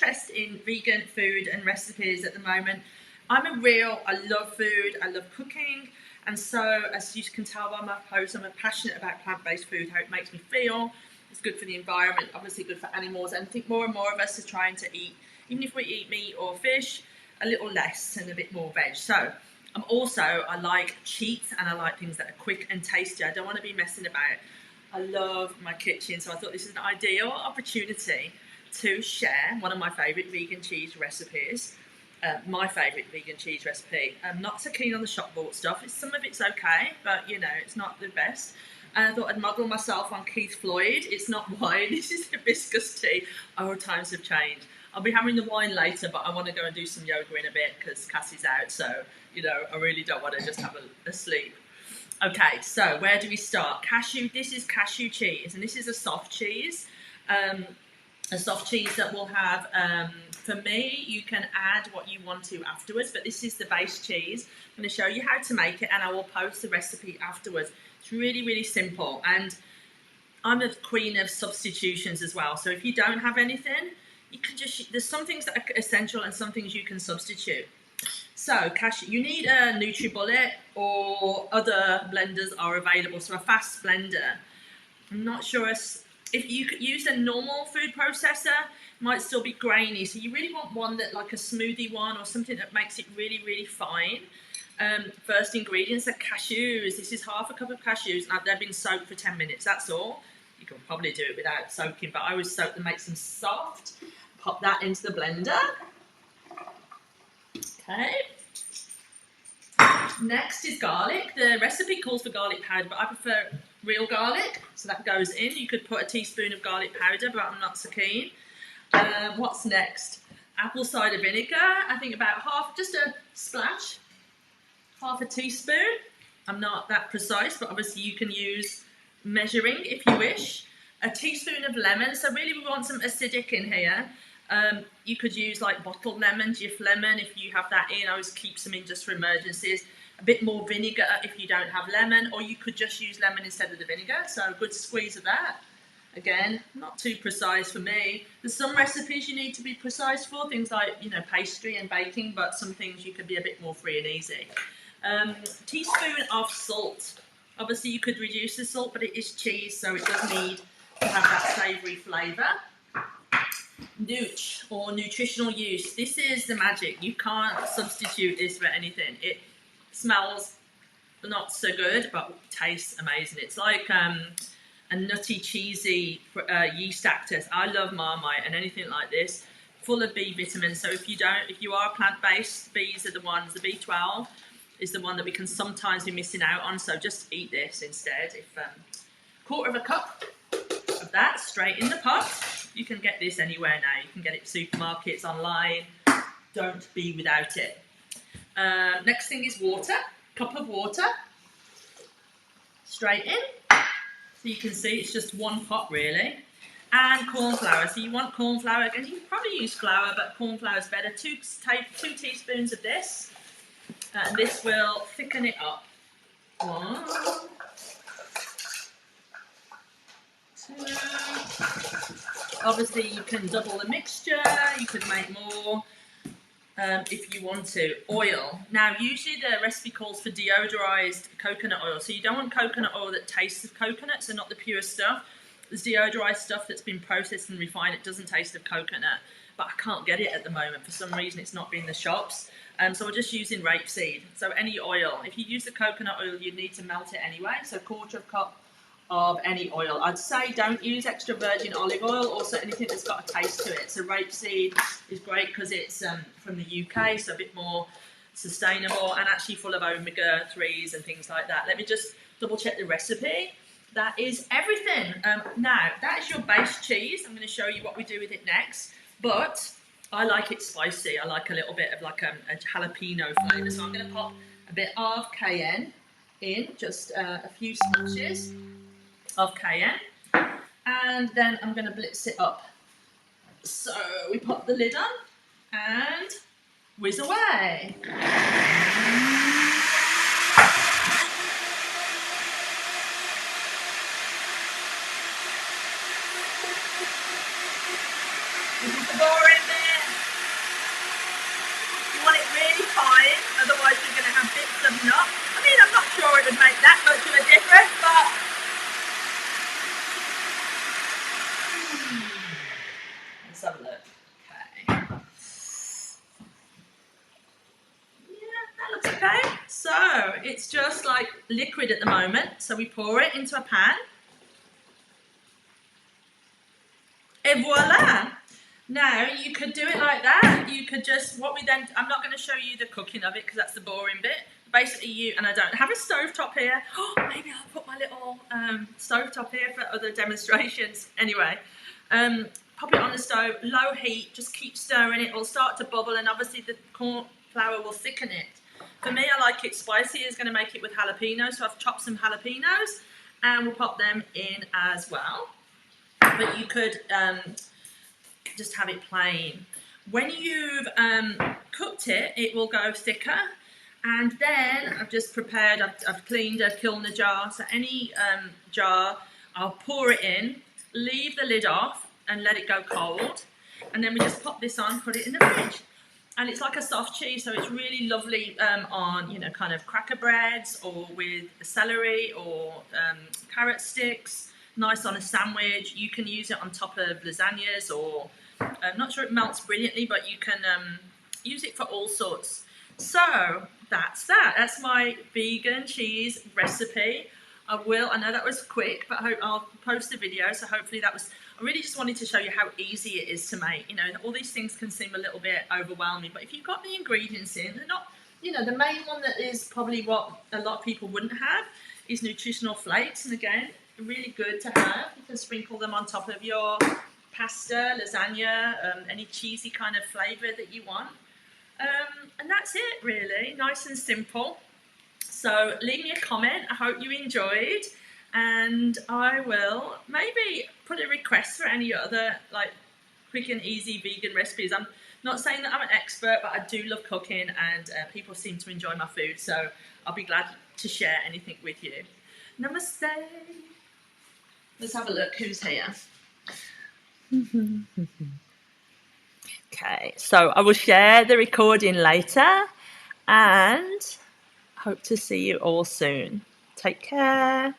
interest in vegan food and recipes at the moment. I love food, I love cooking, and so as you can tell by my posts, I'm passionate about plant-based food, how it makes me feel. It's good for the environment, obviously good for animals, and I think more and more of us are trying to eat, even if we eat meat or fish, a little less and a bit more veg. So I like cheats, and I like things that are quick and tasty. I don't want to be messing about. I love my kitchen, so I thought this is an ideal opportunity to share one of my favourite vegan cheese recipes. My favourite vegan cheese recipe. I'm not so keen on the shop bought stuff. Some of it's okay, but you know, it's not the best. And I thought I'd model myself on Keith Floyd. It's not wine, this is hibiscus tea. Our times have changed. I'll be having the wine later, but I want to go and do some yoga in a bit because Cassie's out, so you know, I really don't want to just have a sleep. Okay, so where do we start? This is cashew cheese, and this is a soft cheese. A soft cheese that will have, for me, you can add what you want to afterwards, but this is the base cheese. I'm going to show you how to make it, and I will post the recipe afterwards. It's really, really simple, and I'm a queen of substitutions as well. So if you don't have anything, you can there's some things that are essential and some things you can substitute. So you need a NutriBullet, or other blenders are available. So a fast blender. I'm not sure if you could use a normal food processor, it might still be grainy. So you really want one that, like a smoothie one, or something that makes it really, really fine. First ingredients are cashews. This is half a cup of cashews, and they've been soaked for 10 minutes. That's all. You can probably do it without soaking, but I always soak them, makes them soft. Pop that into the blender. Okay. Next is garlic. The recipe calls for garlic powder, but I prefer real garlic, so that goes in. You could put a teaspoon of garlic powder, but I'm not so keen. What's next? Apple cider vinegar. I think about just a splash, half a teaspoon. I'm not that precise, but obviously you can use measuring if you wish. A teaspoon of lemon. So really we want some acidic in here. You could use like bottled lemon, Jif lemon, if you have that in. I always keep some in just for emergencies. A bit more vinegar if you don't have lemon, or you could just use lemon instead of the vinegar. So a good squeeze of that. Again, not too precise for me. There's some recipes you need to be precise for, things like, you know, pastry and baking, but some things you could be a bit more free and easy. Teaspoon of salt. Obviously you could reduce the salt, but it is cheese, so it does need to have that savoury flavour. Nut, or nutritional yeast. This is the magic. You can't substitute this for anything. It smells not so good, but tastes amazing. It's like a nutty, cheesy yeast actors. I love Marmite and anything like this, full of B vitamins. So if you are plant-based, B's are the ones. The B12 is the one that we can sometimes be missing out on. So just eat this instead. If quarter of a cup of that straight in the pot. You can get this anywhere now. You can get it at supermarkets, online. Don't be without it. Next thing is water. Cup of water. Straight in. So you can see it's just one pot really. And corn flour. So you want corn flour. Again, you can probably use flour, but corn flour is better. Two teaspoons of this. And this will thicken it up. 1, 2. Obviously, you can double the mixture. You could make more if you want to. Oil. Now, usually the recipe calls for deodorized coconut oil. So you don't want coconut oil that tastes of coconut, so not the pure stuff. There's deodorized stuff that's been processed and refined. It doesn't taste of coconut, but I can't get it at the moment. For some reason, it's not in the shops. So we're just using rapeseed. So any oil. If you use the coconut oil, you need to melt it anyway. So quarter of a cup of any oil. I'd say don't use extra virgin olive oil, also anything that's got a taste to it. So rapeseed is great because it's from the UK, so a bit more sustainable and actually full of omega-3s and things like that. Let me just double check the recipe. That is everything. Now, that is your base cheese. I'm going to show you what we do with it next, but I like it spicy. I like a little bit of like a jalapeno flavour, so I'm going to pop a bit of cayenne in, just a few splashes of cayenne, and then I'm going to blitz it up. So we pop the lid on and whiz away. This is the boring bit. not. I mean, I'm not sure it would make that much of a difference, but let's have a look. Okay. Yeah, that looks okay. So it's just like liquid at the moment. So we pour it into a pan. Et voila! Now you could do it like that. You could just, I'm not going to show you the cooking of it because that's the boring bit. Basically and I don't have a stovetop here. Oh, maybe I'll put my little stovetop here for other demonstrations. Anyway, pop it on the stove, low heat, just keep stirring it. It'll start to bubble and obviously the corn flour will thicken it. For me, I like it spicy. It's going to make it with jalapenos. So I've chopped some jalapenos and we'll pop them in as well. But you could just have it plain. When you've cooked it, it will go thicker. And then I've just prepared, I've cleaned a Kilner jar. So any jar, I'll pour it in, leave the lid off and let it go cold. And then we just pop this on, put it in the fridge. And it's like a soft cheese, so it's really lovely on, kind of cracker breads or with celery or carrot sticks. Nice on a sandwich. You can use it on top of lasagnas or I'm not sure it melts brilliantly, but you can use it for all sorts. So that's that. That's my vegan cheese recipe. I know that was quick, but I'll post a video. So hopefully I really just wanted to show you how easy it is to make. All these things can seem a little bit overwhelming, but if you've got the ingredients in, they're not, the main one that is probably what a lot of people wouldn't have is nutritional flakes. And again, really good to have. You can sprinkle them on top of your pasta, lasagna, any cheesy kind of flavour that you want. And that's it really, nice and simple. So leave me a comment. I hope you enjoyed, and I will maybe put a request for any other like quick and easy vegan recipes. I'm not saying that I'm an expert, but I do love cooking, and people seem to enjoy my food, so I'll be glad to share anything with you. Namaste. Let's have a look who's here. Okay, so I will share the recording later and hope to see you all soon. Take care.